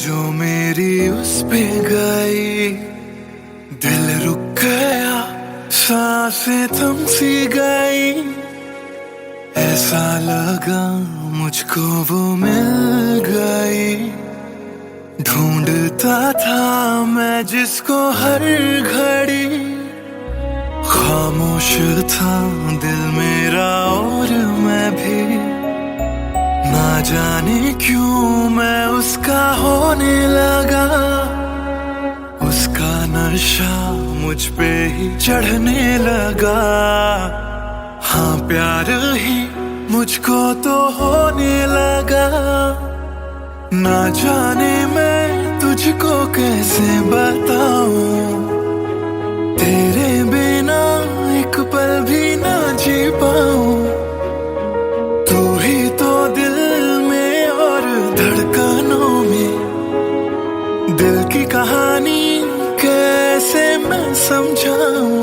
जो मेरी उस पे गई, दिल रुक गया, सांसें थम सी गई। ऐसा लगा मुझको वो मिल गई। ढूंढता था मैं जिसको हर घड़ी, खामोश था दिल मेरा और मैं भी। ना जाने क्यों मैं उसका होने लगा, उसका नशा मुझ पे ही चढ़ने लगा। हाँ प्यार ही मुझको तो होने लगा। ना जाने मैं तुझको कैसे बताऊं, तेरे बिना एक पल भी ना जी पाऊं। तू ही तो दिल में और धड़कनों में, दिल की कहानी कैसे मैं समझाऊं।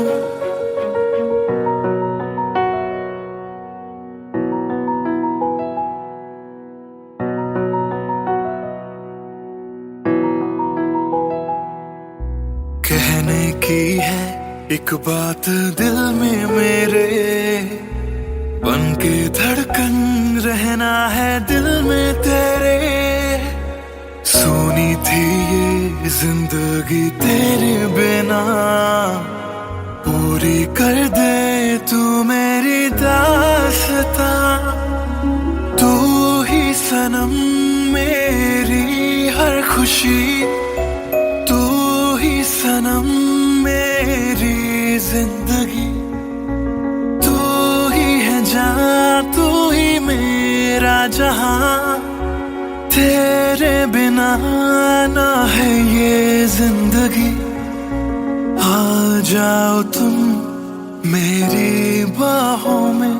कहने की है एक बात दिल में मेरे, बन के धड़कन रहना है दिल में तेरे। सुनी थी ये जिंदगी तेरे बिना, पूरी कर दे तू मेरी दास्तां। तू ही सनम मेरी हर खुशी, तू ही सनम मेरी जिंदगी। तू ही है जान, तू ही मेरा जहां। तेरे बिना ना है ये जिंदगी। आ जाओ तुम मेरी बाहों में,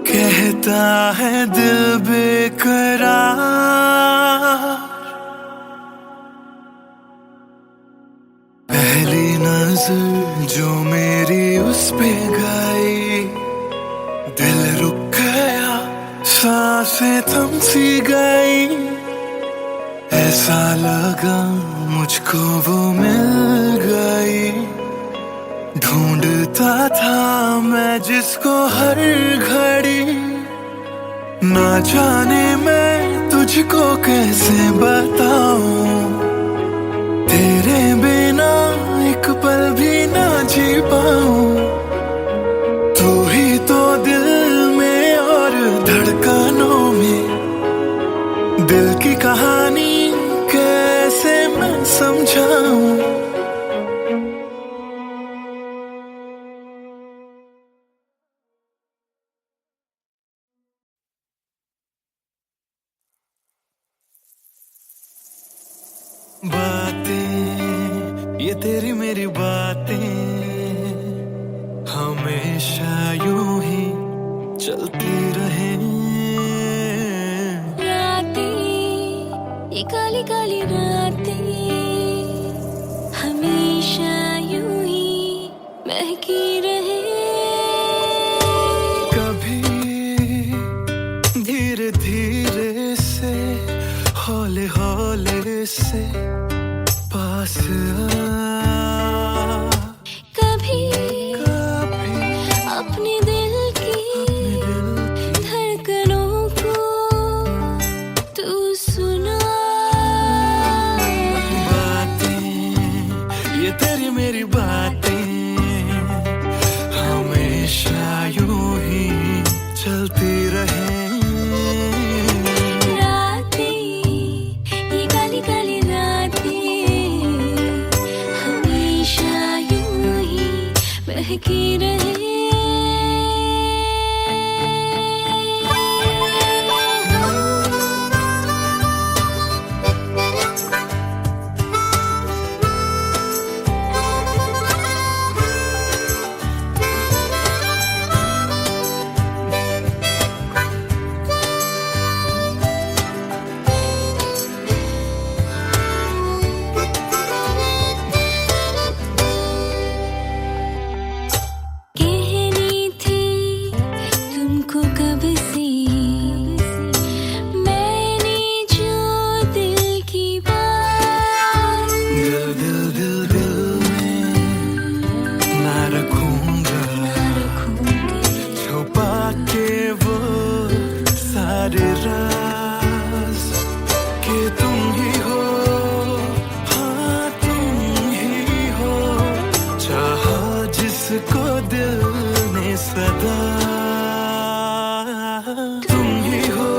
कहता है दिल बेकरार। पहली नजर जो मेरी उस पे गई, दिल रुक गया, सांसें थम सी गई। ऐसा लगा मुझको वो मिल गई। ढूंढता था मैं जिसको हर घड़ी, ना जाने मैं तुझको कैसे बताऊं। तेरे बिना एक पल भी ना जी पाऊं। तू ही तो दिल में और धड़कनों में, दिल की कहानी कैसे मैं समझाऊं। बातें ये तेरी मेरी बातें हमेशा यूं ही चलती रहे। रातें ये काली काली रातें हमेशा यूं ही महकी रहे। कभी धीरे धीरे से, हौले हौले से पास आ। कभी कभी अपने दिल की धड़कनों को तू सुना। बातें ये तेरी मेरी बातें हमेशा यूं ही चलती रहे। महकी रहे। दिल ने सदा। तुम ही हो,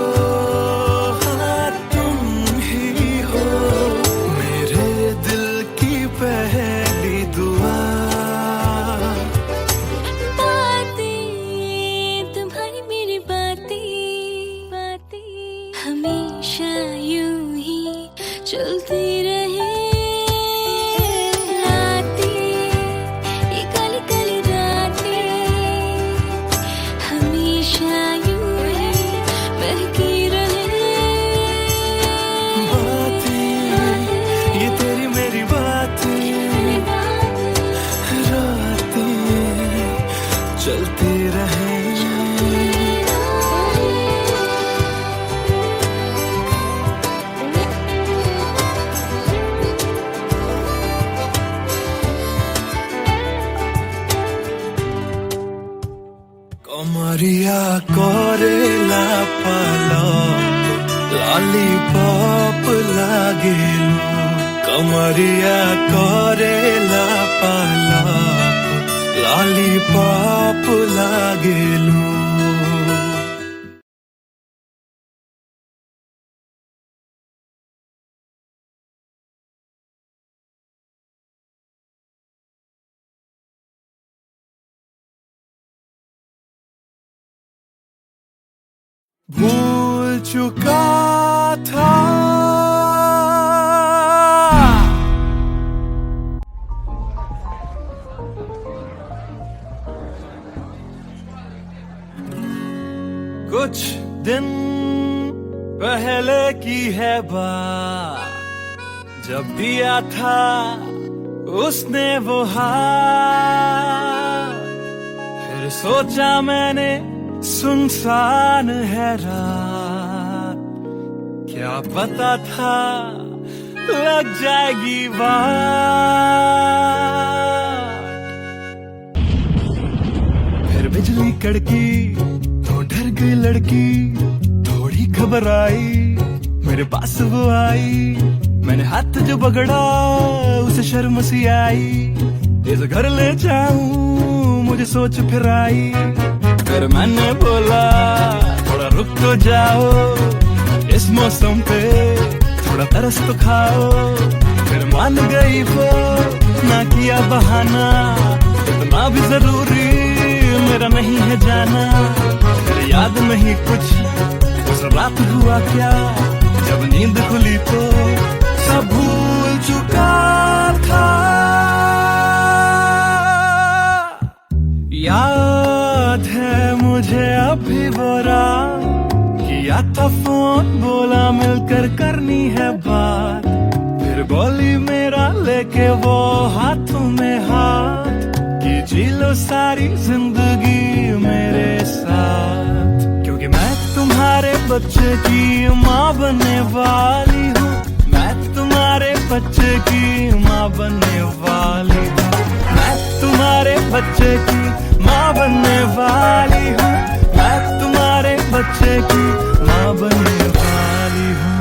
हाँ तुम ही हो, मेरे दिल की पहली दुआ। बातें तुम्हारी मेरी बातें हमेशा यूं ही चलती रहे। चलती रहे। कमरिया कोरेला पालक लॉलीपॉप लागेलू। कमरिया कोरेला पालक लॉलीपॉप लागेलू। भूल चुका था कुछ दिन पहले की है बात, जब दिया था उसने वो हाथ। फिर सोचा मैंने सुनसान है रात, क्या पता था लग जाएगी बात। फिर बिजली कड़की तो डर गई लड़की, थोड़ी घबराई मेरे पास वो आई। मैंने हाथ जो पकड़ा उसे शर्म सी आई। इस घर ले जाऊं मुझे सोच फिर आई। फिर मैंने बोला थोड़ा रुक तो जाओ, इस मौसम पे थोड़ा तरस तो खाओ। फिर मान गई वो, ना किया बहाना, इतना भी जरूरी मेरा नहीं है जाना। फिर याद नहीं कुछ उस रात हुआ क्या, जब नींद खुली तो सब भूल चुका था। याद है मुझे अभी वो रात, किया था फोन बोला मिलकर करनी है बात। फिर बोली मेरा लेके वो हाथों में हाथ, कि जी लो सारी जिंदगी मेरे साथ। क्योंकि मैं तुम्हारे बच्चे की माँ बनने वाली हूँ। मैं तुम्हारे बच्चे की माँ बनने वाली हूँ। मैं तुम्हारे बच्चे की माँ बनने वाली हूँ। मैं तुम्हारे बच्चे की माँ बनने वाली हूँ।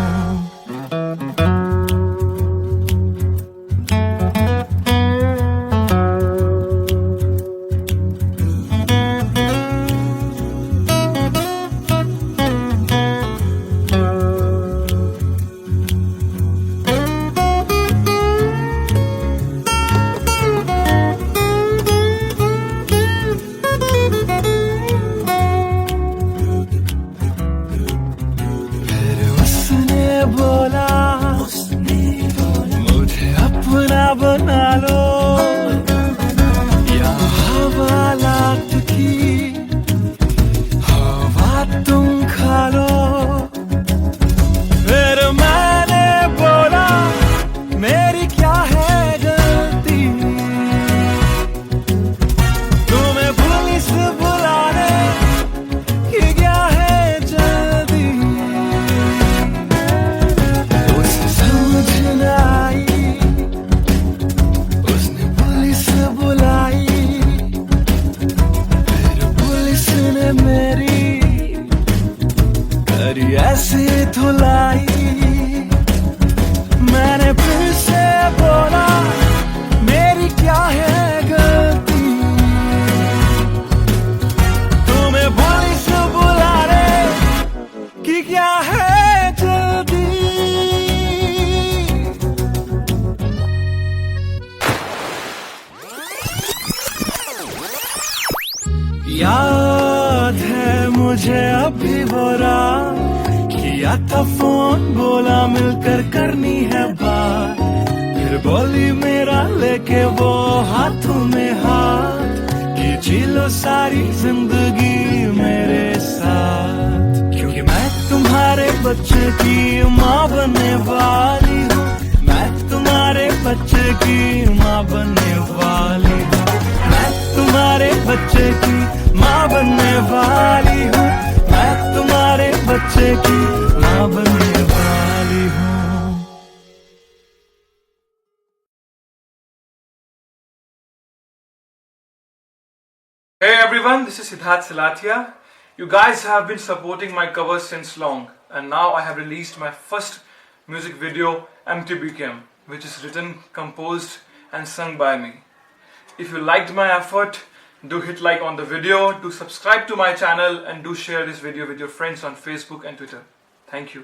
मुझे अपना बना लो, या हवालात की हवा तुम खा लो। फिर मैंने बोला मेरी क्या है गलती, तुम्हें पुलिस बुलाने की क्या है जल्दी। याद है मुझे अभी वो रात, किया था फोन, बोला मिलकर करनी है बात, फिर बोली मेरा लेके वो हाथों में हाथ, कि जी लो सारी जिंदगी मेरे साथ, क्योंकि मैं तुम्हारे बच्चे की माँ बनने वाली हूँ, मैं तुम्हारे बच्चे की माँ बनने वाली हूँ, मैं तुम्हारे बच्चे की माँ बनने वाली हूँ, मैं तुम्हारे बच्चे की माँ बनने वाली हूँ। Hey everyone, this is Siddharth Silathia. You guys have been supporting my covers since long, and now I have released my first music video, MTBKM, which is written, composed and sung by me. If you liked my effort, do hit like on the video, do subscribe to my channel, and do share this video with your friends on Facebook and Twitter. Thank you.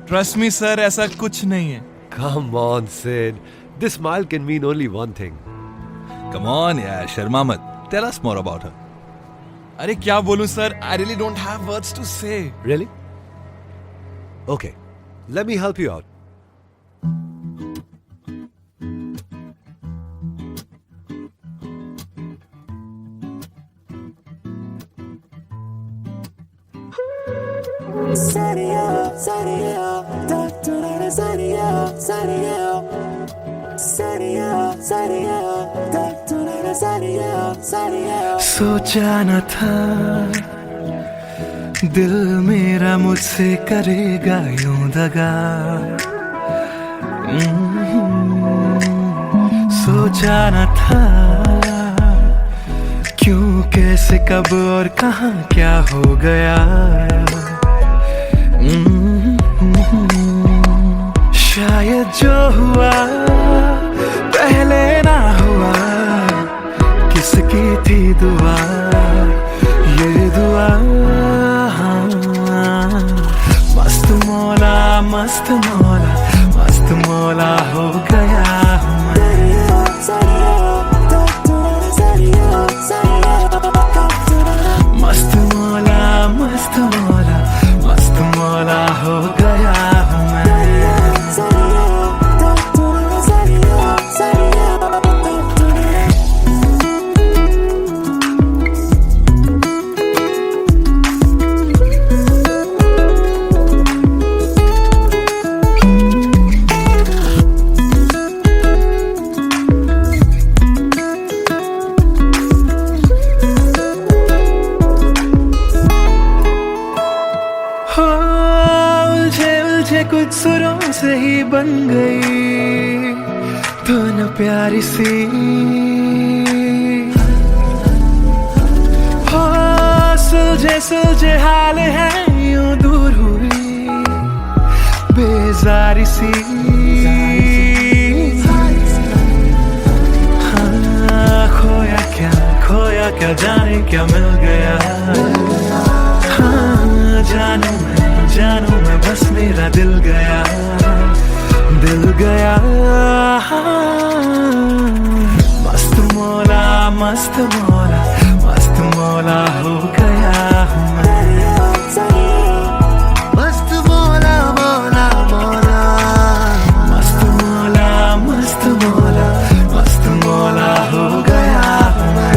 Trust me sir, ऐसा कुछ नहीं है। Come on, Sid. This smile can mean only one thing. Come on, yeah, Sharma मत. Tell us more about her. अरे क्या बोलूं sir, I really don't have words to say. Really? Okay, let me help you out. सोचा न था दिल मेरा मुझसे करेगा यूं दगा, सोचा न था क्यों, कैसे, कब और कहां क्या हो गया, शायद जो हुआ पहले ना हुआ, किसकी थी दुआ, ये दुआ, मस्त मौला, मस्त मौला, मस्त मौला हो गया हूँ मैं। मस्त मौला, मस्त मौला, मस्त मौला हो गया हूँ मैं। उलझे कुछ सुरों से ही बन गई तो न प्यारी सी, हो सुलझे सुलझे हाल है यूं दूर हुई बेजारी सी, हाँ खोया क्या जाने क्या मिल गया, हाँ जानू मैं बस मेरा दिल गया, मस्त मौला, मस्त मौला, मस्त मौला हो गया हूँ मैं। मस्त मौला, मौला, मौला, मस्त मौला, मस्त मौला, मस्त मौला हो गया हूँ मैं।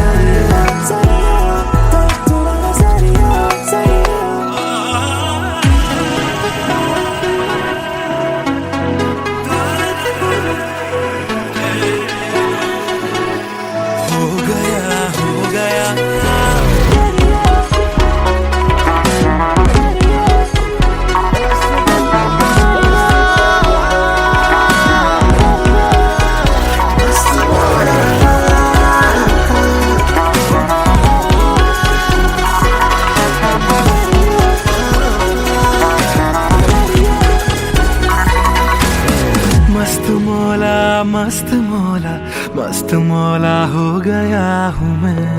मस्त मौला, मस्त मौला, मस्त मौला हो गया हूँ मैं।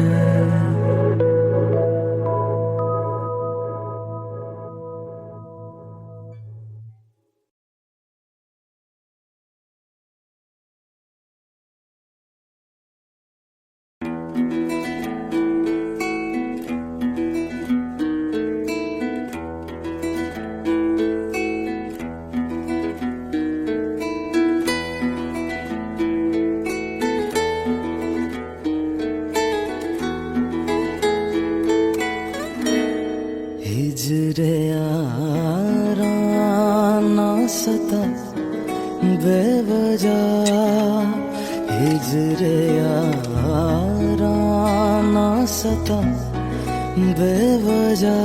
बेवजह हिजरे याराना सता, बेवजह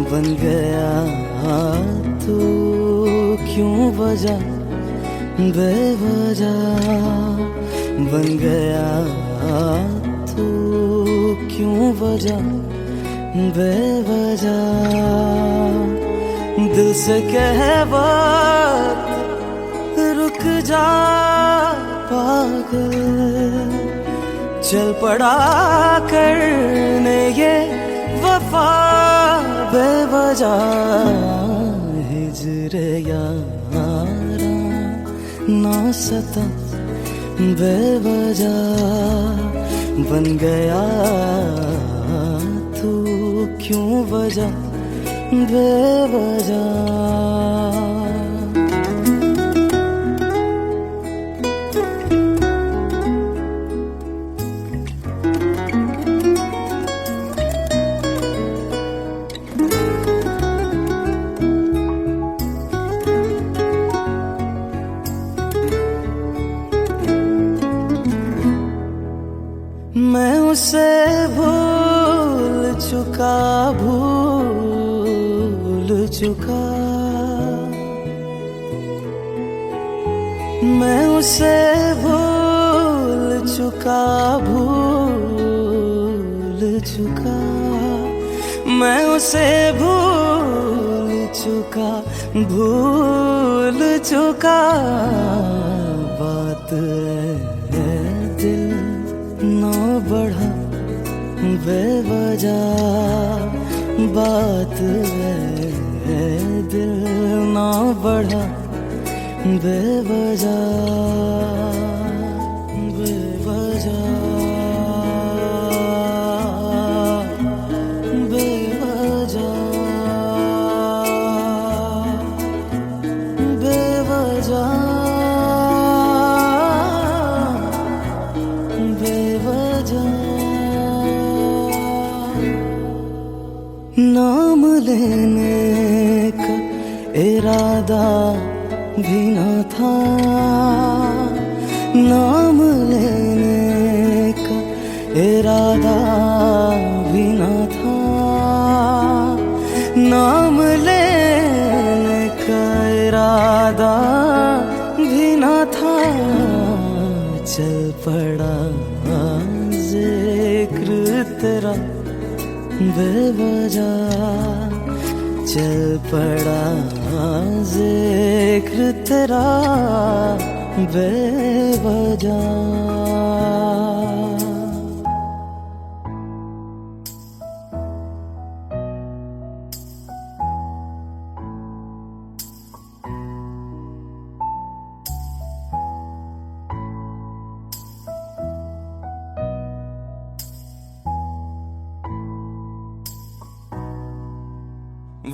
बन गया तू क्यों वजह, बेवजह बन गया तू क्यों वजह, बेवजह दिल से कह बात रुक जा पागल, चल पड़ा करने ये वफा बेवजह, हिजरे यारा ना सता, बेवजह बन गया तू क्यों वजह, बेवजह। मैं उसे भूल चुका, भूल चुका, मैं उसे भूल चुका, भूल चुका, मैं उसे भूल चुका, भूल चुका, बात है दिल ना बढ़ा बेवजह, बात है दिल ना बढ़ा बेवजह, बेवजह, बेवजह, बेवजह, नाम लेने का इरादा भी न था, नाम लेने का इरादा भी न था, नाम लेने का इरादा भी न था, चल पड़ा जिक्र तेरा बेवजह, चल पड़ा जिक्र तेरा बेवजह।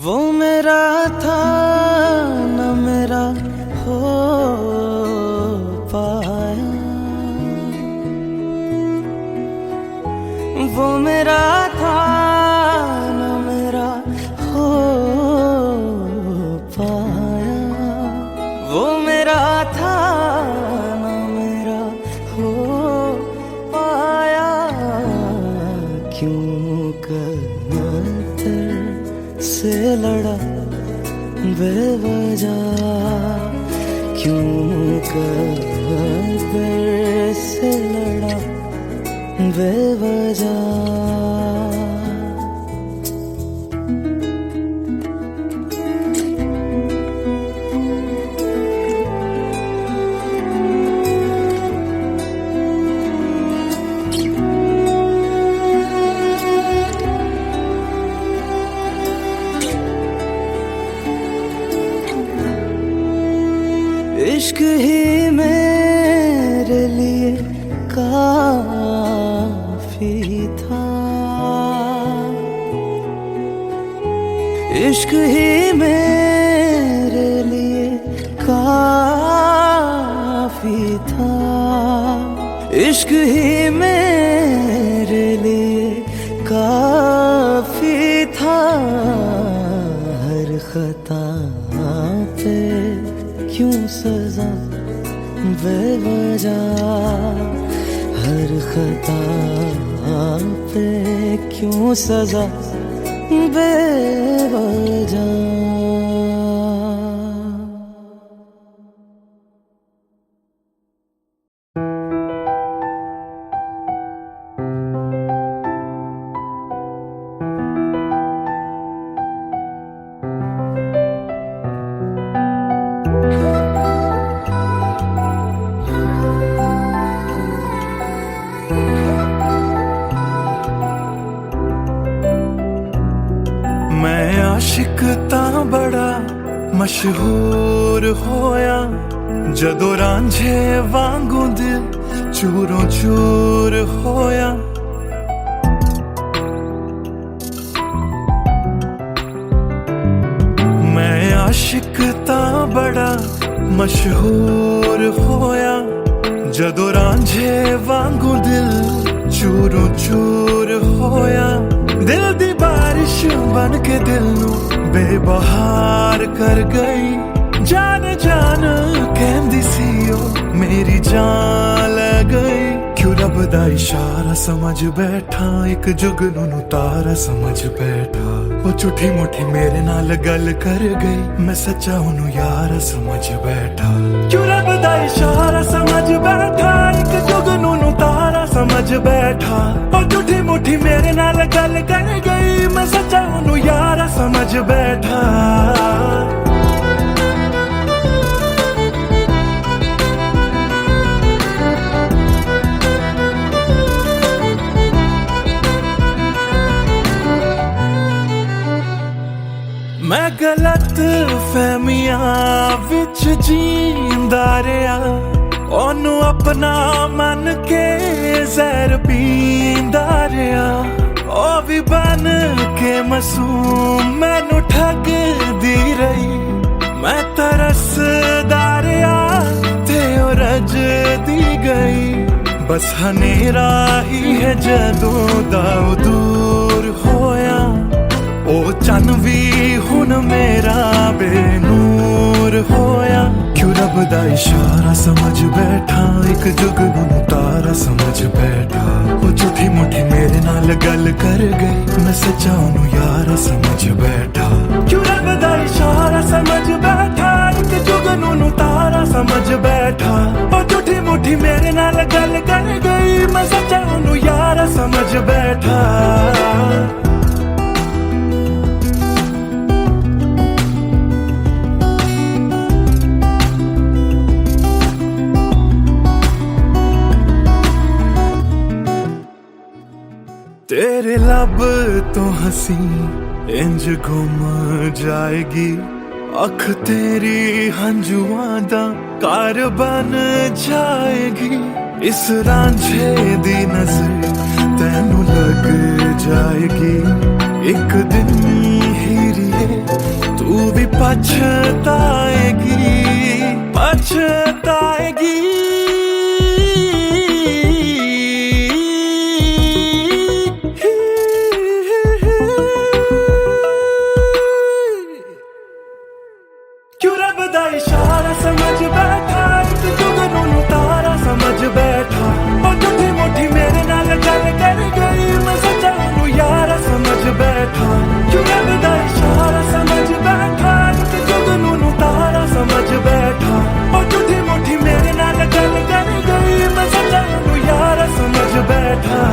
वो मेरा था न मेरा हो पाया, वो मेरा था न मेरा हो पाया, वो मेरा था न मेरा हो पाया, क्यों से लड़ा बेवजह, क्यों कदर से लड़ा बेवजह। इश्क ही मेरे लिए काफी था, इश्क ही मेरे लिए काफी था, इश्क ही मेरे लिए काफी था, हर खता पे क्यों सजा बेवजह, हर खता पे क्यों सजा बेवजह। मैं आशिक तां बड़ा मशहूर होया, जदों रांझे वांगू दिल चूरों चूर होया। मैं आशिक तां बड़ा मशहूर होया, जदों रांझे वांगू दिल चूरों चूर होया। दिल दी बारिश बन के दिल नू बेबहार कर गई, जान जान कहंदी सी ओ मेरी जान ले गई। क्यों रब दा इशारा समझ बैठा, एक जुगनू नू तारा समझ बैठा। वो झूठी मुठी मेरे नाल गल कर गई, मैं सच्चा ओनू यार समझ बैठा। क्यों रब दा इशारा समझ बैठा, एक जुगनू नू तारा समझ बैठा। वो झूठी मुठी मेरे नाल गल कर गई, मैं सच्चा ओनू यार समझ बैठा। मैं गलत फहमियां विच जींदा रहा, ओनू अपना मन के जहर पींदा रहा। ओ भी बन के मासूम मैनू ठगदी रही, मैं तरसदा रहा ते ओ रजदी गई। बस हनेरा ही है जदों दा ओ दूर होया, ओ चन भी हुन मेरा बेनूर होया। क्यों रब दा इशारा समझ बैठा, एक जुगनू नू तारा समझ बैठा। ओ झूठी मुठी मेरे नाल गल कर गई, मैं सच्चा ओनू यार समझ बैठा। क्यों रब दा इशारा समझ बैठा, एक जुगनू नू तारा समझ बैठा। ओ झूठी मुठी मेरे नाल गल कर गई, मैं सच्चा ओनू यार समझ बैठा। तेरे लब तो हंसी इंज गुम जाएगी, अख तेरी हंजुआं दा कार बन जाएगी। इस रांझे दी नजर तैनू लग जाएगी, एक दिन हीरिए तू भी पछताएगी, पछताएगी। क्यों रब दा इशारा समझ बैठा, एक जुगनू नू तारा समझ बैठा। ओ झूठी मुठी मेरे नाल गल कर गई, मैं सच्चा ओनू यार समझ बैठा। क्यों रब दा इशारा समझ बैठा, एक जुगनू नू तारा समझ बैठा। ओ झूठी मुठी मेरे नाल गल कर गई, मैं सच्चा ओनू यार समझ बैठा।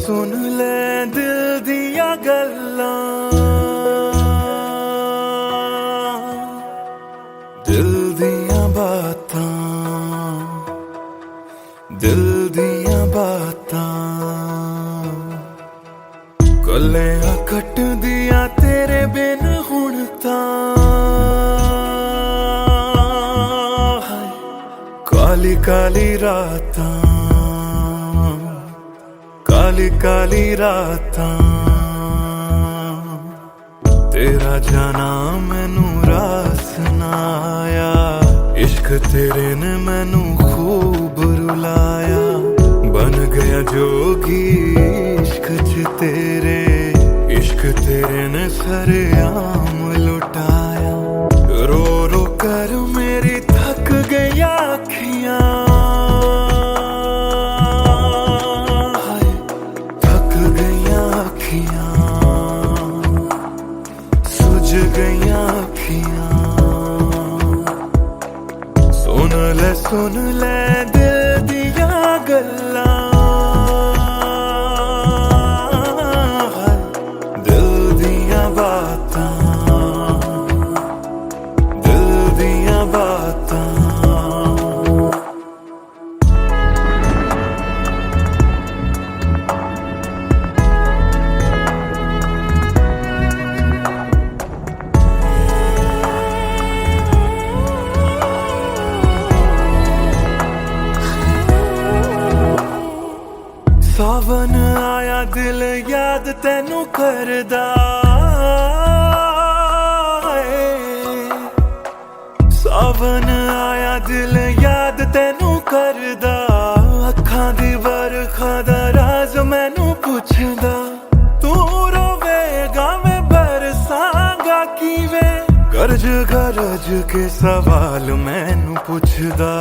सुन ले दिल दिया गल्लां, दिल दिया बातां, दिल दिया बातां। गल्लां कट दिया तेरे बिन हुण तां, काली काली रातां, काली काली रातां, तेरा जाना मैनू रास ना आया। इश्क तेरे ने मैनू खूब रुलाया, बन गया जोगी इश्क च तेरे। इश्क तेरे ने सरेआम लुटाया। रो रो कर मेरी थक गई अखियां, हाय थक गई अखियां, सुज गई अखियां। सुन ले दिल दिया गल्लां, दिल दिया बातां, दिल दिया बातां। सावन आया दिल याद तैनू करदा है। सावन आया दिल याद तैनू करदा, अखां दी बरखा दा राज मैनू पुछदा। तू रोवेगा मैं बरसांगा किवें, गरज गरज के सवाल मैनू पुछदा।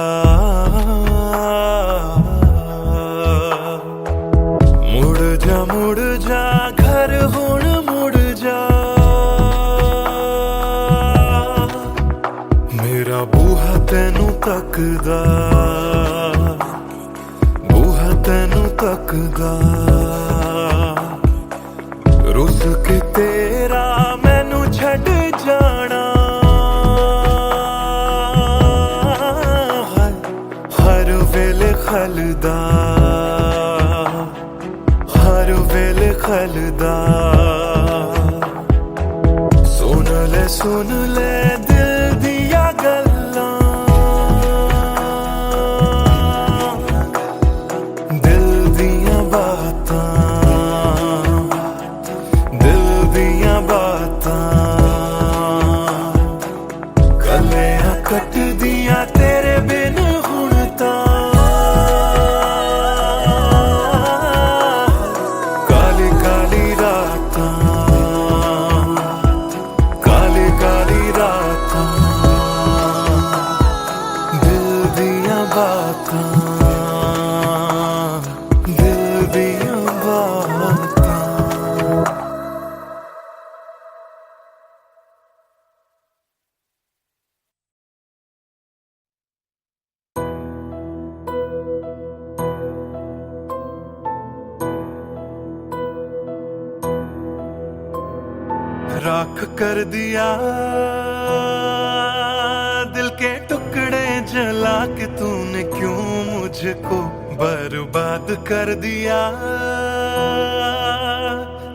मुड़ जा घर हुण मुड़ जा, मेरा बूहा तैनू तकदा, बूहा तैनू तकदा। रुस के तेरा मैनू छड़ जाना, हर वेले खलदा, हर वेले खलदा। सुन ले दिल दिया गल्लां, दिल दिया बातां, दिल दिया बातां। कलियां कट दिया तेरे बिन हुण तां, काली काली रातां, काली काली रातां, दिल दिया बातां, दिल दिया बातां। राख कर दिया दिल के टुकड़े जला के तूने, क्यों मुझको बर्बाद कर दिया।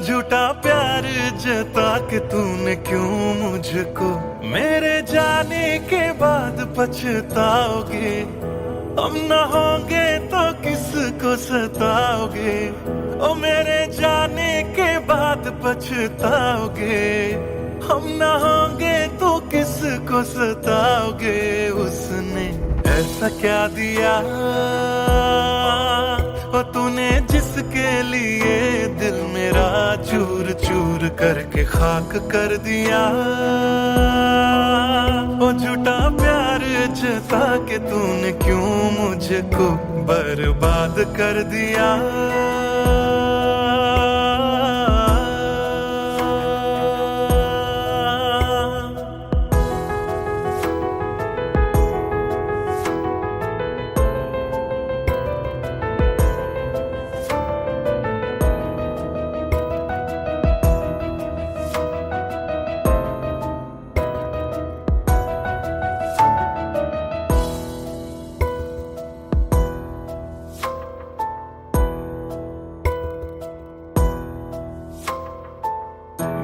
झूठा प्यार जता के तूने, क्यों मुझको मेरे जाने के बाद पछताओगे। हम न होंगे तो किसको सताओगे, ओ मेरे जाने के बाद पछताओगे। हम न होंगे तो किसको सताओगे। उसने ऐसा क्या दिया ओ तूने, जिसके लिए दिल मेरा चूर चूर करके खाक कर दिया। ओ झूठा प्यार जता के तूने, क्यों मुझको बर्बाद कर दिया।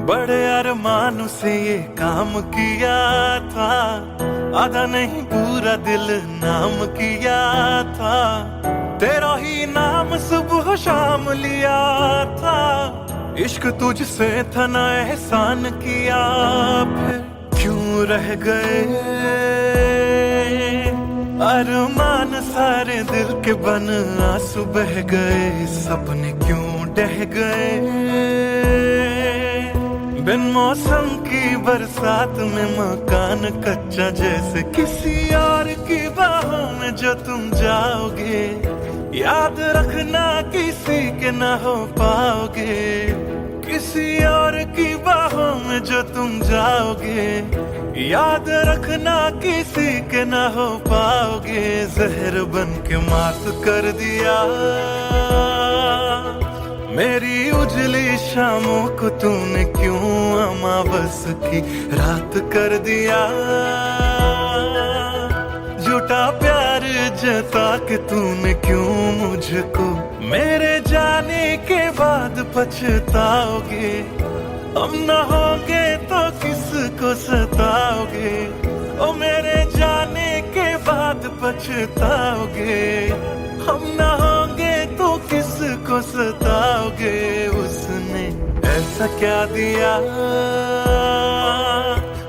बड़े अरमान से ये काम किया था, आधा नहीं पूरा दिल नाम किया था, तेरा ही नाम सुबह शाम लिया था, इश्क तुझसे था ना एहसान किया, फिर क्यों रह गए अरमान सारे दिल के बन आंसू बह गए, सपने क्यों ढह गए बिन मौसम की बरसात में मकान कच्चा जैसे किसी और की बाहों में जो तुम जाओगे, याद रखना किसी के ना हो पाओगे, किसी और की बाहों में जो तुम जाओगे, याद रखना किसी के ना हो पाओगे, जहर बन के मात कर दिया मेरी उजली शामों को तूने क्यों अमावस की रात कर दिया, झूठा प्यार जता के तूने क्यों मुझको मेरे जाने के बाद पछताओगे, हम न होंगे तो किसको सताओगे, ओ मेरे जाने के बाद पछताओगे, हम न होंगे तो किसको सताओगे, उसने ऐसा क्या दिया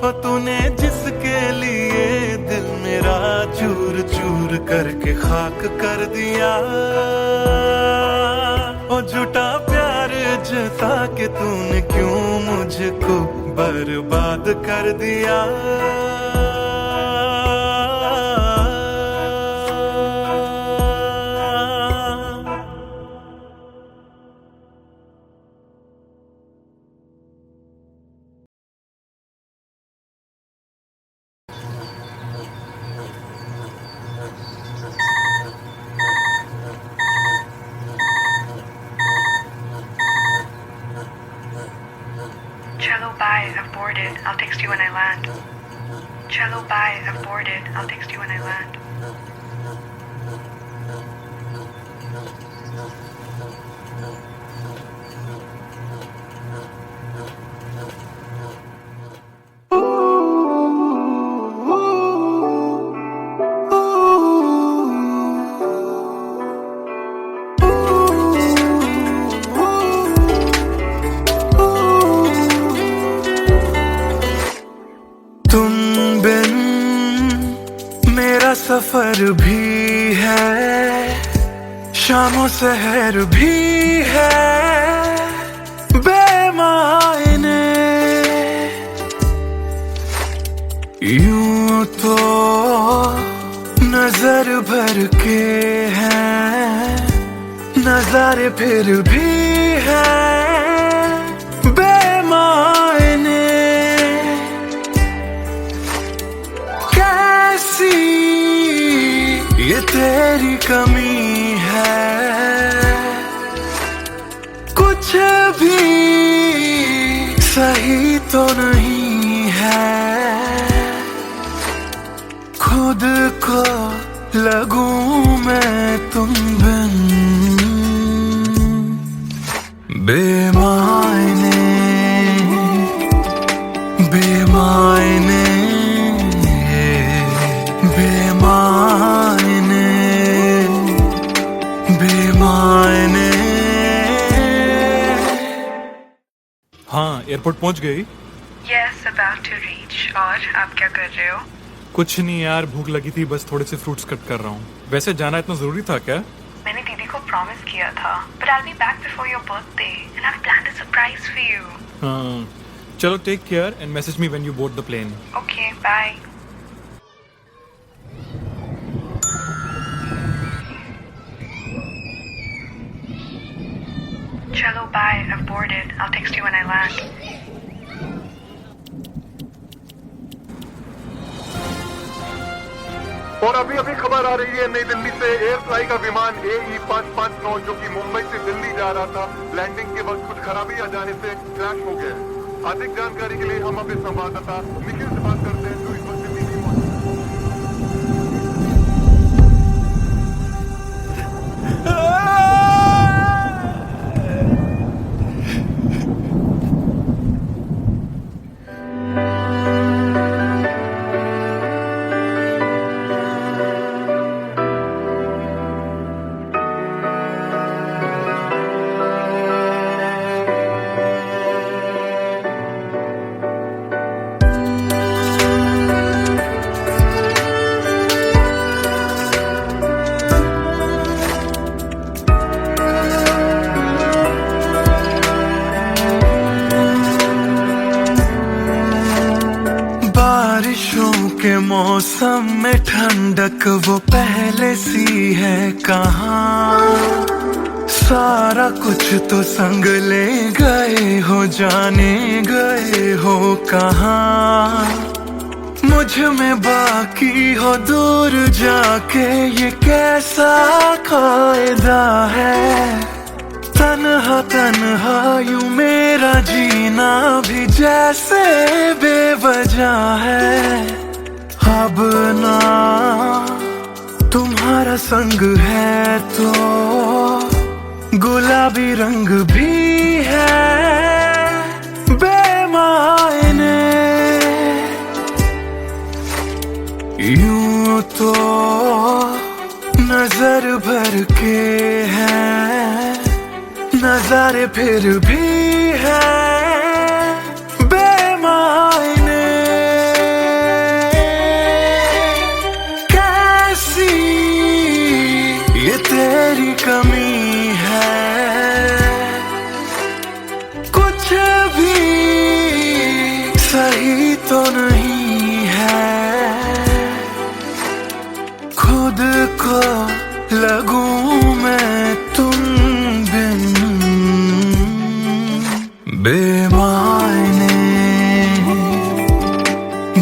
ओ तूने जिसके लिए दिल मेरा चूर चूर करके खाक कर दिया, ओ झूठा प्यार जता के तूने क्यों मुझको बर्बाद कर दिया। Cello, bye, I've boarded. I'll text you when I land. Cello, bye, I've boarded. I'll text you when I land. सफर भी है, शामों सहर भी है, बेमायने यूं तो नजर भर के हैं, नजारे फिर भी है बेमायने, कैसी ये तेरी कमी है, कुछ भी सही तो नहीं है, खुद को लगूं मैं तुम बिन बेमायने बेमायने बेमायने बेमायने। हाँ, एयरपोर्ट पहुंच गई? Yes, about to reach. और आप क्या कर रहे हो? कुछ नहीं यार, भूख लगी थी, बस थोड़े से फ्रूट्स कट कर रहा हूँ। वैसे जाना इतना जरूरी था क्या? मैंने दीदी को प्रॉमिस किया था, but I'll be back before your birthday and I've planned a surprise for you. हाँ, चलो take care and message me when you board the plane. Okay, bye. Cello, bye, I've boarded. I'll text you when I land. और अभी अभी खबर आ रही है नई दिल्ली से, एयर फ्लाई का विमान AE 559 जो कि मुंबई से दिल्ली जा रहा था, लैंडिंग के वक्त कुछ खराबी आ जाने से क्रैश हो गया। अधिक जानकारी के लिए हम अपने संवाददाता निखिल से बात करते हैं जो इस वक्त दिल्ली में मौजूद है। मौसम में ठंडक वो पहले सी है कहाँ। सारा कुछ तो संग ले गए हो, जाने गए हो कहाँ। मुझ में बाकी हो दूर जाके, ये कैसा कायदा है। तन्हा तन्हा यूं मेरा जीना भी जैसे बेवजह है। अब ना तुम्हारा संग है तो गुलाबी रंग भी है बेमायने। यूं तो नजर भर के हैं नजारे, फिर भी है बेमायने। कैसी ये तेरी कमी है, कुछ भी सही तो नहीं है। खुद को लगूं मैं तुम बिन बेमायने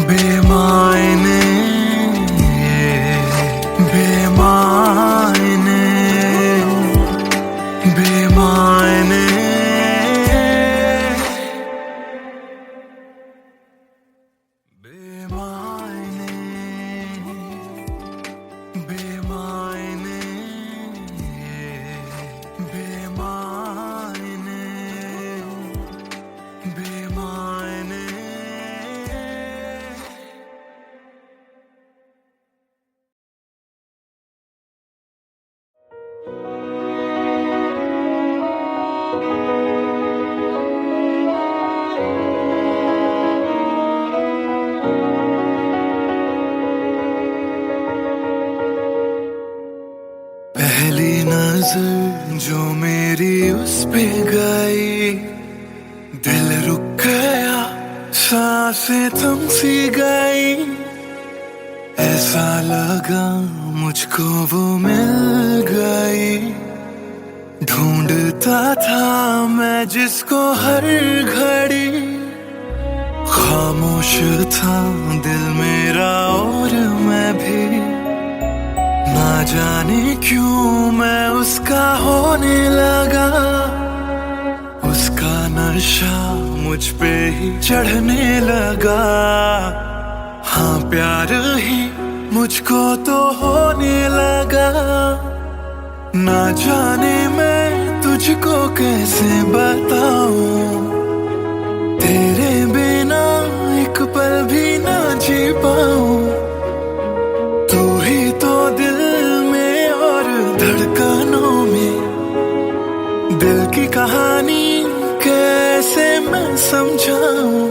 बेमायने बेमायने बेमायने। पहली नजर जो मेरी उस पे गई, दिल रुक गया, सांसें थम सी गई। ऐसा लगा मुझको वो मिल गई। ढूंढता था मैं जिसको हर घड़ी, खामोश था दिल मेरा और मैं भी। ना जाने क्यों मैं उसका होने लगा, उसका नशा मुझ पे ही चढ़ने लगा। हाँ प्यार ही मुझको तो होने लगा। ना जाने मैं तुझको कैसे बताऊं, तेरे बिना एक पल भी ना जी पाऊं। तू ही तो दिल में और धड़कनों में, दिल की कहानी कैसे मैं समझाऊं।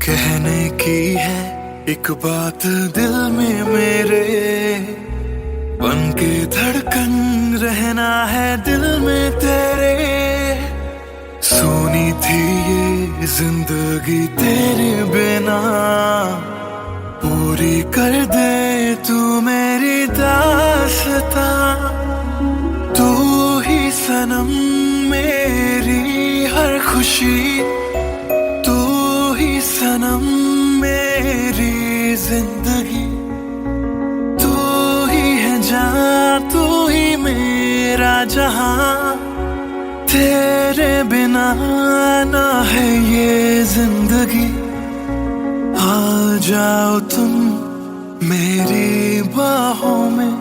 कहने की है एक बात दिल में मेरे, बन के धड़कन रहना है दिल में तेरे। सोनी थी ये जिंदगी तेरे बिना, पूरी कर दे तू मेरी दास्तां। तू ही सनम मेरी हर खुशी, तू ही सनम मेरी जिंदगी। तू ही है जहां, तू ही मेरा जहां। तेरे बिना ना है ये जिंदगी। आ जाओ तुम मेरी बाहों में,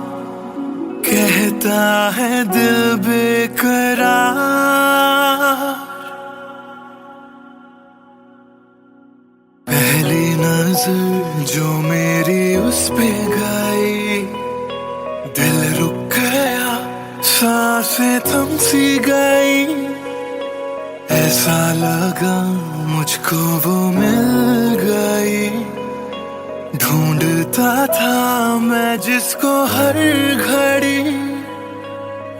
कहता है दिल बेकरार। पहली नजर जो मेरी उस पे गई, दिल रुक गया, सांसें थम सी गई। ऐसा लगा मुझको वो मिल गई। ढूंढता था मैं जिसको हर घड़ी,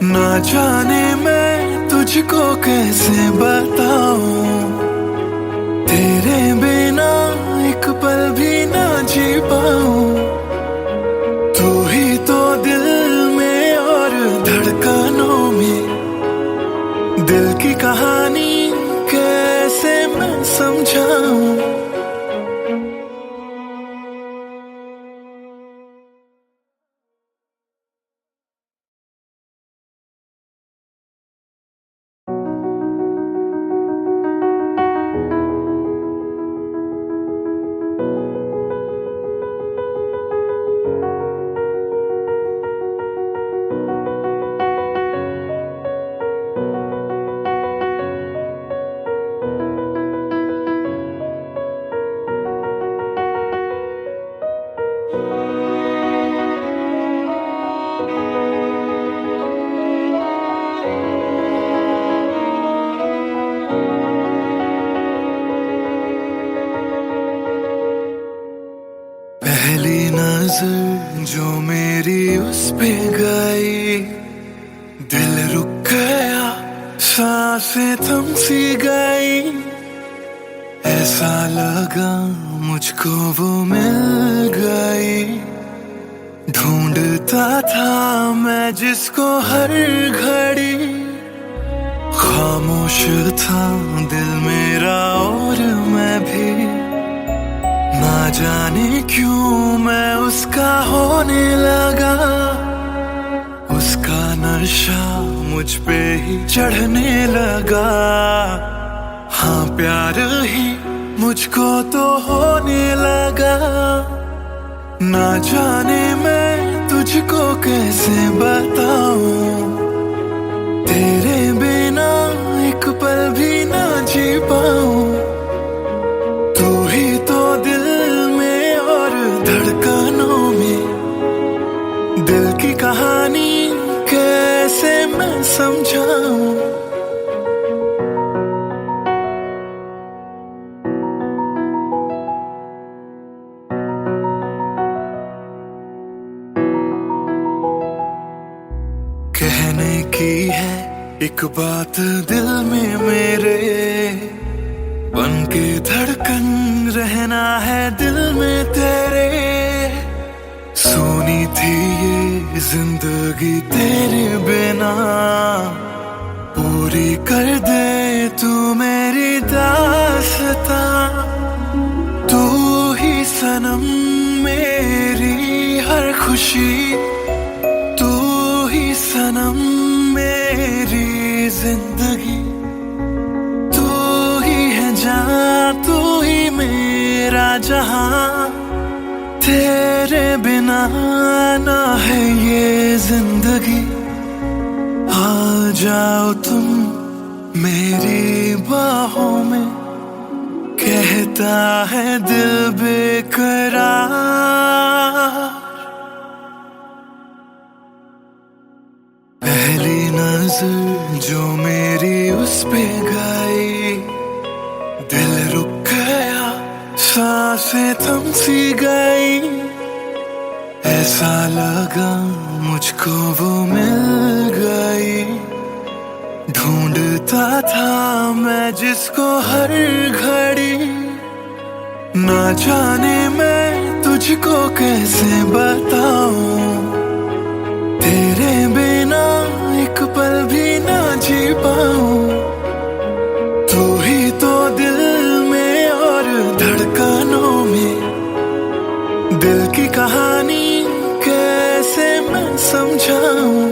ना जाने मैं तुझको कैसे बताऊं, तेरे बिना एक पल भी ना जी पाऊं। तू ही तो दिल में और धड़कनों में, दिल की कहानी कैसे मैं समझाऊं। पहली नजर जो मेरी उस पे गई, दिल रुक गया, सांसें थम सी गई। ऐसा लगा मुझको वो मिल गई, ढूंढता था मैं जिसको हर घड़ी। खामोश था दिल मेरा और मैं भी, ना जाने क्यों मैं उसका होने लगा। उसका नशा मुझ पे ही चढ़ने लगा, हाँ प्यार ही मुझको तो होने लगा। ना जाने मैं तुझको कैसे बताऊं, तेरे बिना एक पल भी ना जी पाऊं। तू ही तो दिल में और धड़कनों में, दिल की कहानी कैसे मैं समझाऊं। कहने की है एक बात दिल में मेरे, बन के धड़कन रहना है दिल में तेरे। सोनी थी ये जिंदगी तेरे बिना, पूरी कर दे तू मेरी दास्तां। तू ही सनम मेरी हर खुशी, तू ही सनम मेरी जिंदगी। तू ही है जान, तू ही मेरा जहां, तेरे बिना ना है ये जिंदगी। आ जाओ तुम मेरी बाहों में, कहता है दिल बेकरार। पहली नजर जो मेरी उस पे गई, दिल रुक गया, सांसें थम सी गई। ऐसा लगा मुझको वो मिल गई, ढूंढता था मैं जिसको हर घड़ी। ना जाने मैं तुझको कैसे बताऊं, तेरे बिना एक पल भी ना जी पाऊं। तू ही तो दिल में और धड़कनों में, दिल की कहानी कैसे मैं समझाऊं।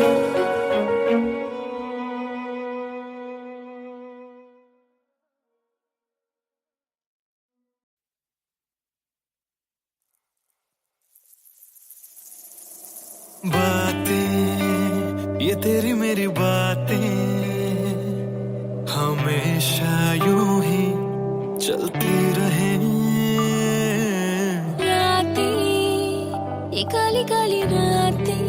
बातें ये तेरी मेरी बातें हमेशा यूं ही चलती रहे। रातें ये काली काली रातें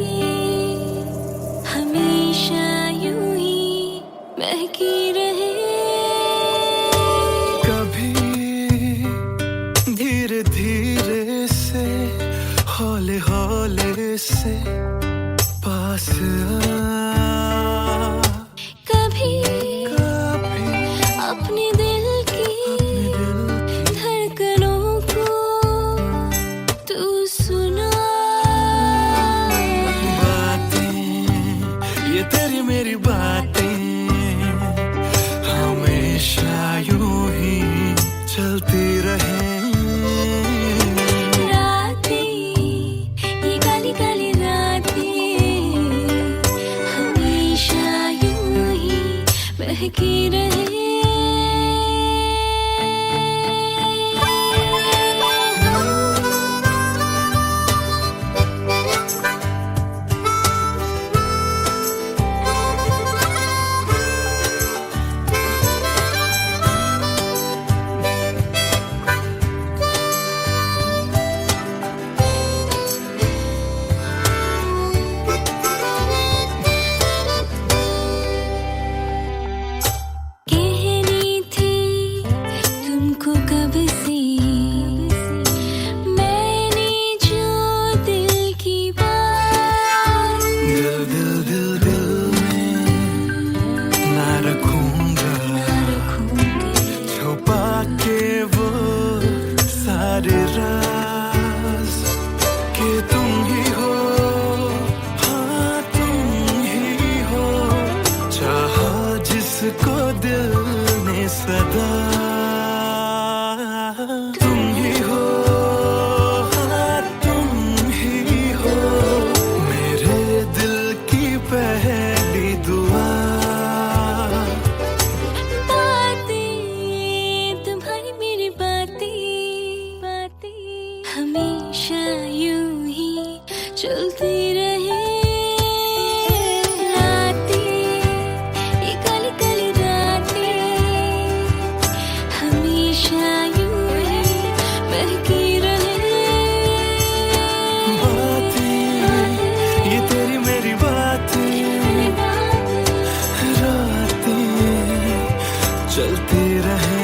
हमेशा यूं ही महकी रहे। कभी धीरे धीरे से कभी अपने दिल की धड़कनों को तू सुना। बातें ये तेरी मेरी बातें हमेशा यूं ही चलती रहे। रातें ये काली काली रातें हमेशा यूं ही बहकी रहे। कहनी थी तुमको कब से मैंने जो दिल की बात। दिल दिल दिल दिल में ना रखूंगा छुपा के वो सारे राज कि तुम ही हो, हाँ तुम ही हो, चाहा जिसको दिल ने सदा। तुम ही हो, हाँ तुम ही हो, मेरे दिल की पहली दुआ। बातें तुम्हारी मेरी बातें हमेशा यूं ही चलती रहे। रातें ये काली काली रातें हमेशा यूं ही बहकी रहे। बातें ये तेरी मेरी बातें रातें चलती रहे।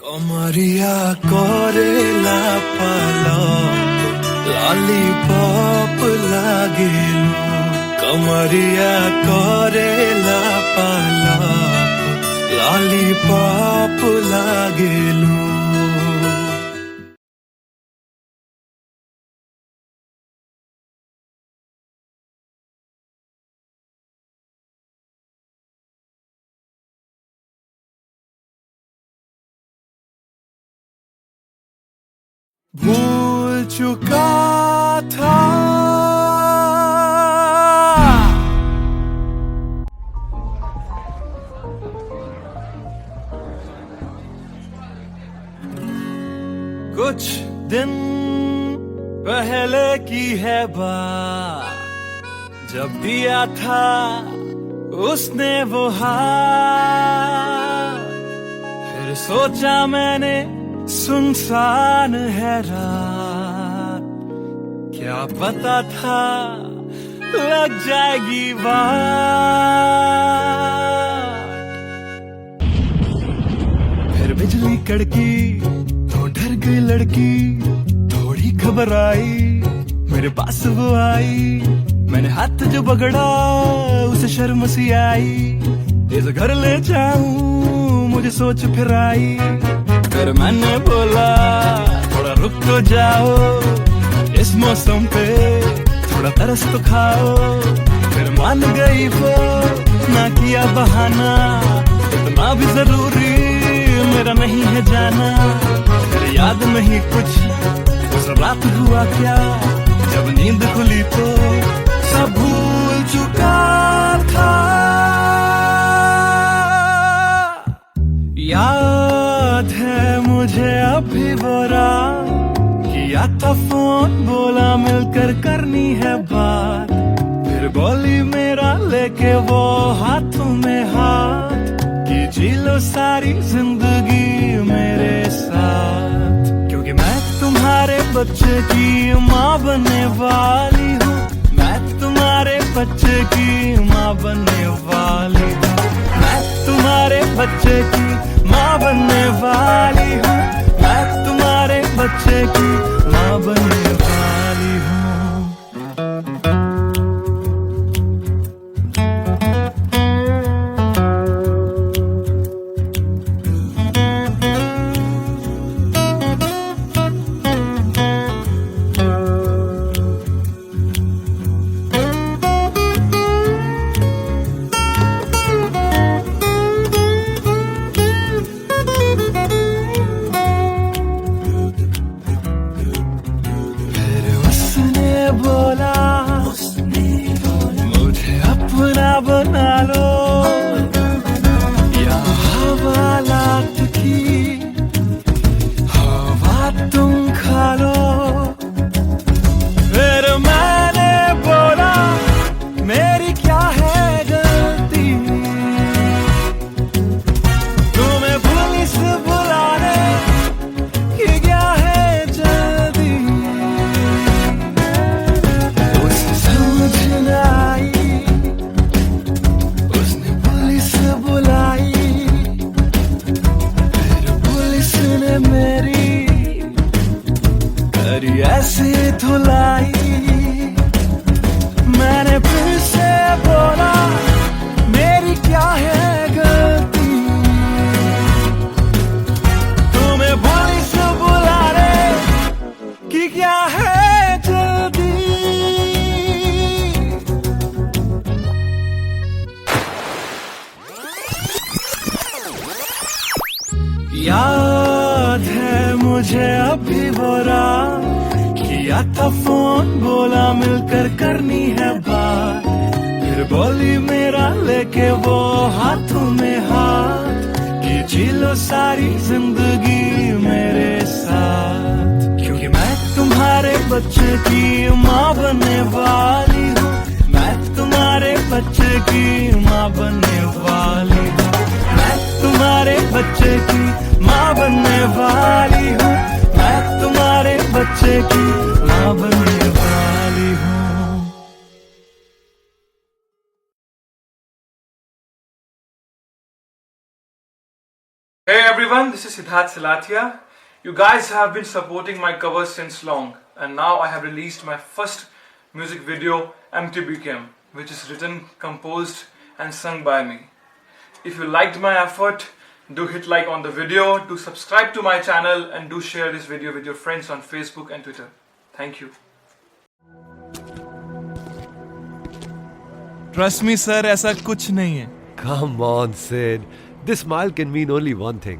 कमरिया कोरेला पालो लॉलीपॉप लागेलू। कमरिया कोरेला पालो लॉलीपॉप लागेलू। भूल चुका था कुछ दिन पहले की है बात, जब दिया था उसने वो हाथ। फिर सोचा मैंने सुनसान है रात, क्या पता था लग जाएगी बात। फिर बिजली कड़की तो डर गई लड़की, थोड़ी घबराई मेरे पास वो आई। मैंने हाथ जो पकड़ा उसे शर्म सी आई, इस घर ले जाऊं मुझे सोच फिर आई। फिर मैंने बोला थोड़ा रुक तो जाओ, इस मौसम पे थोड़ा तरस तो खाओ। फिर मान गई वो, ना किया बहाना, इतना भी जरूरी मेरा नहीं है जाना। फिर याद नहीं कुछ उस रात हुआ क्या, जब नींद खुली तो सब भूल चुका था। याद है मुझे अभी वो रात, किया था फोन बोला मिलकर करनी है बात। फिर बोली मेरा लेके वो हाथों में हाथ, कि जी लो सारी जिंदगी मेरे साथ। क्योंकि मैं तुम्हारे बच्चे की माँ बनने वाली हूँ, मैं तुम्हारे बच्चे की माँ बनने वाली हूँ, मैं तुम्हारे बच्चे की माँ बनने वाली हूँ, मैं तुम्हारे बच्चे की माँ बनने वाली हूँ। बोला मुझे अपना बना लो, या हवालात की हवा तुम खा लो। फिर मैंने बोला मेरी क्या है गलती, तुम्हें पुलिस बुलाने की क्या है जल्दी। उसने पुलिस बुलाई, फिर पुलिस ने मेरी करी ऐसी धुलाई। मैंने फिर से बोला मेरी क्या है गलती, तुम्हें पुलिस बुलाने की क्या है जल्दी। याद है मुझे अभी वो रात, किया था फोन बोला मिलकर करनी है बात, फिर बोली मेरा लेके वो हाथों में हाथ, कि जी लो सारी जिंदगी मेरे साथ। क्योंकि मैं तुम्हारे बच्चे की माँ बनने वाली हूँ, मैं तुम्हारे बच्चे की माँ बनने वाली हूँ, मैं तुम्हारे बच्चे की माँ बनने वाली हूँ, मैं तुम्हारे बच्चे की माँ बनने वाली हूँ। Hey everyone, this is Siddharth Silathia. You guys have been supporting my covers since long, and now I have released my first music video, MTBKM, which is written, composed and sung by me. If you liked my effort, do hit like on the video, do subscribe to my channel, and do share this video with your friends on Facebook and Twitter. Thank you. Trust me sir, ऐसा कुछ नहीं है। Come on, Sid. This smile can mean only one thing.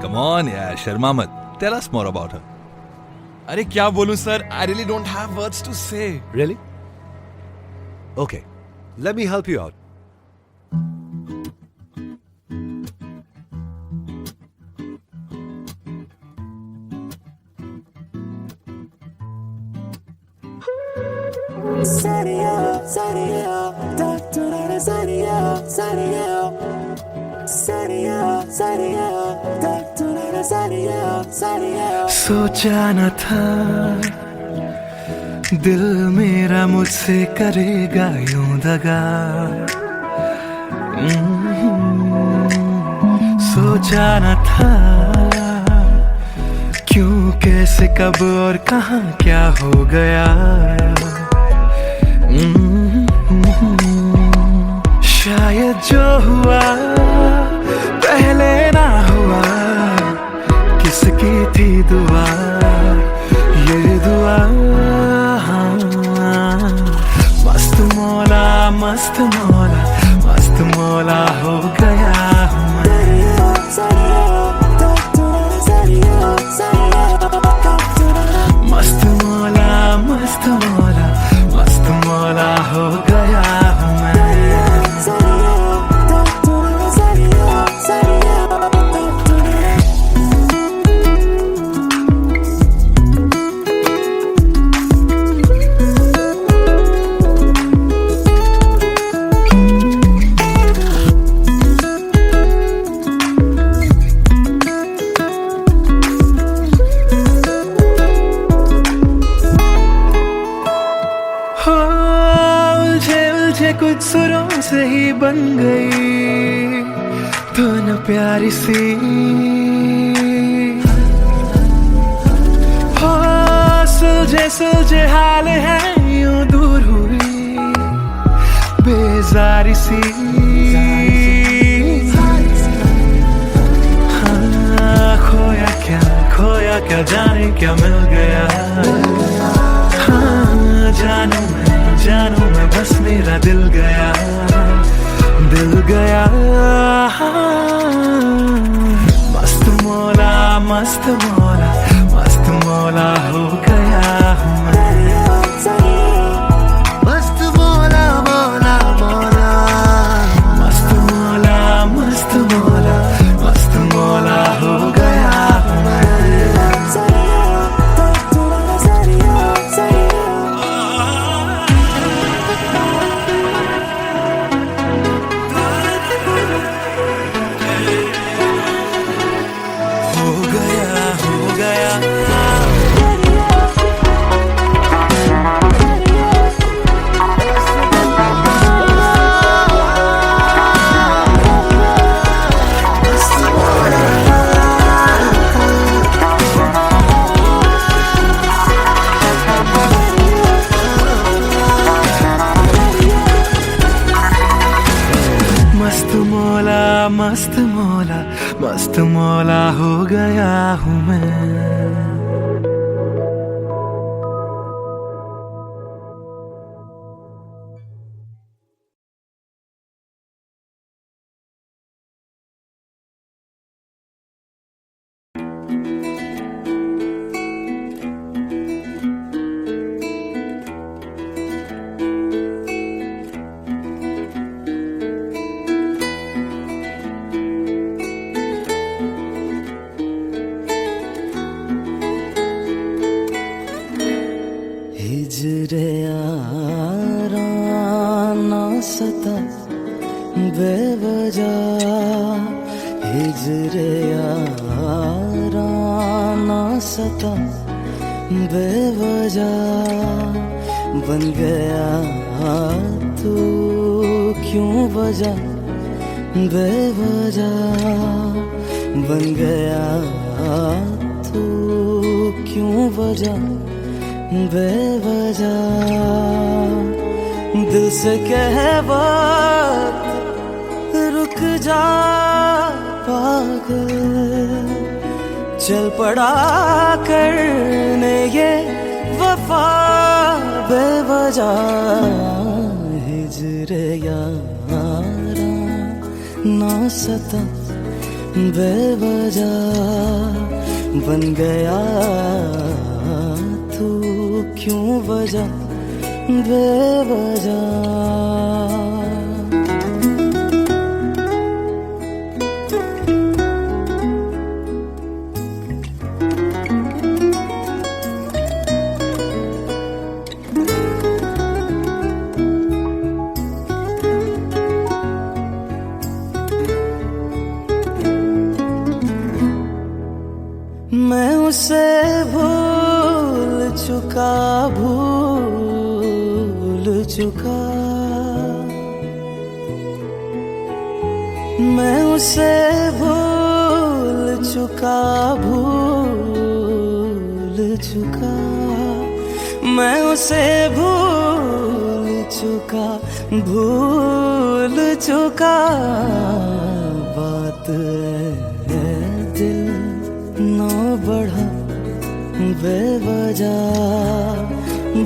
Come on, yeah, Sharma मत. Tell us more about her. अरे क्या बोलूं sir, I really don't have words to say. Really? Okay, let me help you out. सोचा न था दिल मेरा मुझसे करेगा यूं दगा, सोचा न था क्यों कैसे कब और कहाँ क्या हो गया। शायद जो हुआ पहले ना हुआ, किसकी थी दुआ ये दुआ। मस्त मौला मस्त मौला मस्त मौला हो गया हूँ मैं। मस्त मौला मस्त मौला मस्त मौला हो गया हूँ मैं। प्यारी सी हो, सुलझे हाल है यूं दूर हुई बेजारी सी। हाँ, खोया क्या जाने क्या मिल गया। हाँ, जानू मैं बस मेरा दिल गया। मस्त मौला हो गया हूँ मैं। मस्त मौला हो गया हूँ मैं। मस्त मौला हो गया हूँ मैं। हिजरे याराना सता बेवजह, हिजरे याराना सता बेवजह। बन गया तू क्यों वजह बेवजह। बन गया तू क्यों वजह बेवजह। दिल से कह बात रुक जा पागल, चल पड़ा करने ये वफा बेवजह। हिजरे यारा ना सता बेवजह। बन गया तू क्यों वजह बेवजह। मैं उसे भूल चुका मैं उसे भूल चुका मैं उसे भूल चुका। बात है दिल ना बढ़ा बेवजह।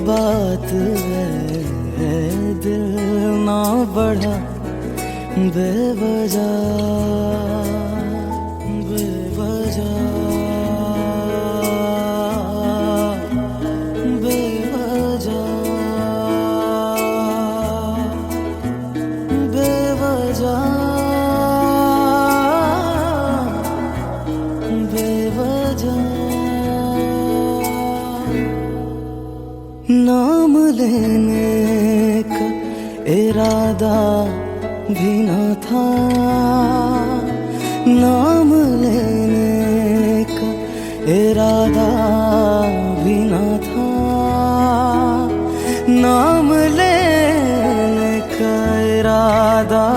बात है दिल ना बढ़ा बेवजह बेवजह बेवजह बेवजह बेवजह। नाम लेने का इरादा भी न था। नाम लेने का इरादा भी न था। नाम लेने का इरादा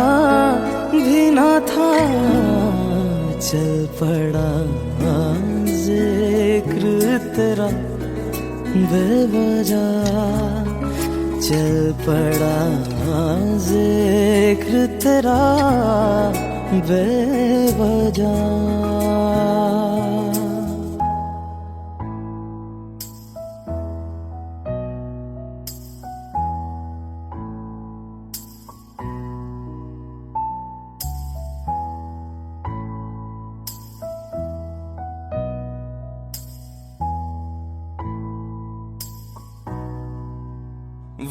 भी न था। चल पड़ा जिक्र तेरा बेवजह, चल पड़ा जिक्र तेरा बेवजह।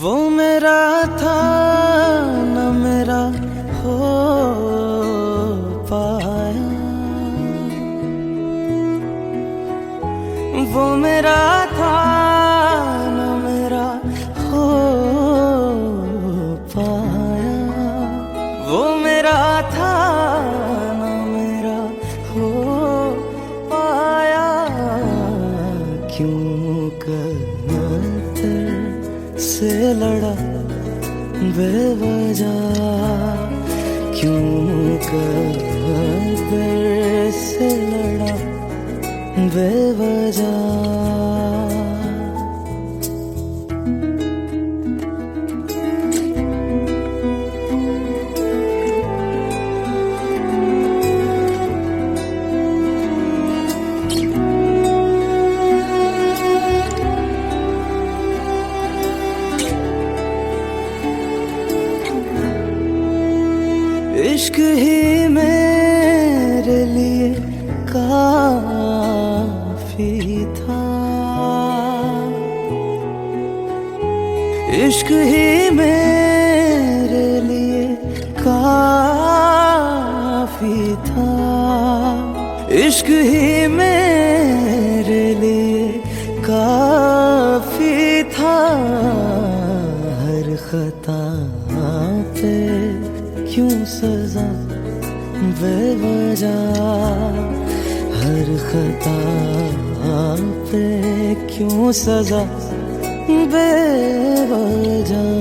वो मेरा था न मेरा हो पाया, वो मेरा था न मेरा हो पाया, वो मेरा था न मेरा हो पाया। क्यों कर से लड़ा बेवजह, क्यों कर से लड़ा बेवजह। इश्क ही मेरे लिए काफी था, इश्क ही मेरे लिए काफी था, इश्क ही मेरे लिए काफी था। हर खता पे क्यों सजा बेवजह, हर खता पे क्यों सजा बेवजह।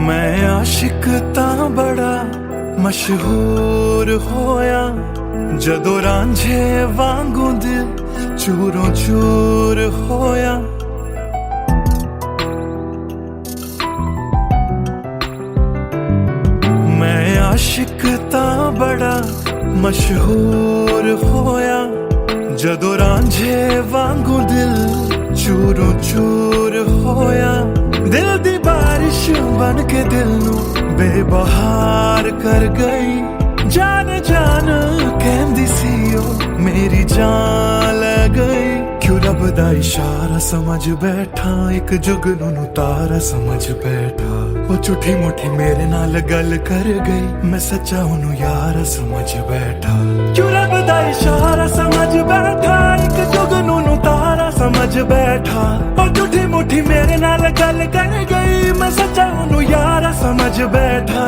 मैं आशिक तां बड़ा मशहूर होया, जदों रांझे वांगू दिल चूरों चूर होया। मैं आशिक तां बड़ा मशहूर होया, जदों रांझे वांगू दिल चूरों चूर होया। दिल दी बारिश बन के दिल नू बेबहार कर गई, जान जान कहंदी सी ओ मेरी जान ले गई। क्यों रब दा इशारा समझ बैठा, एक जुगनू नू तारा समझ बैठा। वो झूठी मुठी मेरे नाल गल कर गई, मैं सच्चा ओनू यारा समझ बैठा। क्यों रब दा इशारा समझ बैठा, एक जुगनू नू तारा समझ बैठा। वो झूठी मुठी मेरे नाल गल कर गई, मैं सच्चा ओनू यारा समझ बैठा।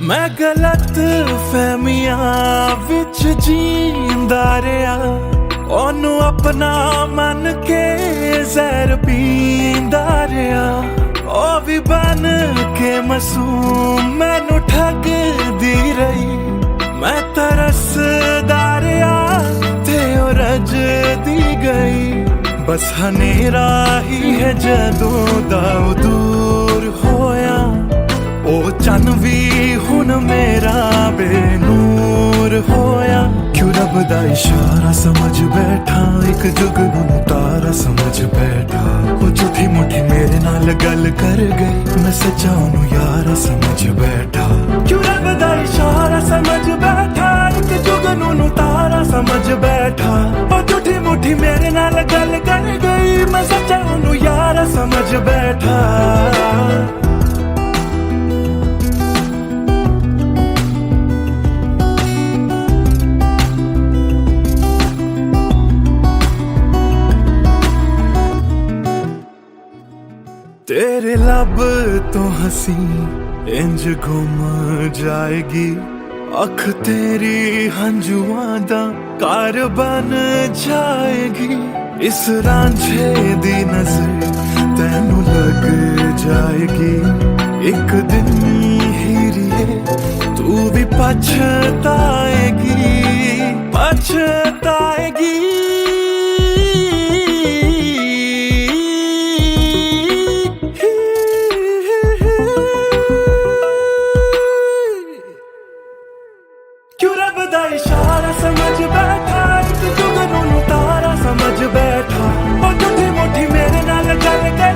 मैं गलत फहमियां विच जींदा रहा, ओनू अपना मन के जहर पींदा रहा। ओ भी बन के मासूम मैनू ठगदी रही, मैं तरसदा रहा ते ओ रजदी गई। बस हनेरा ही है जदों दा दूर होया, ओ चन भी हुन मेरा बेनूर होया। क्यों रब दा इशारा समझ बैठा, एक जुगनू नू तारा समझ बैठा। ओ झूठी मुठी मेरे नाल गल कर गई, मैं सच्चा ओनू यारा समझ बैठा। क्यों रब दा इशारा समझ बैठा, एक जुगनू नू तारा समझ बैठा। ओ झूठी मुठी मेरे नाल गल कर गई मैं सच्चा हूं यार समझ बैठा तेरे लब तो हंसी इंज घुम जाएगी अख तेरी हंजुआं दा कार बन जाएगी इस रांझे दी नजर तैनू लग जाएगी एक दिन हीरिए तू भी पछताएगी पछताएगी क्यों रब दा इशारा समझ बैठा एक जुगनू तारा समझ बैठा और झूठी मुठी मेरे नाल गल कर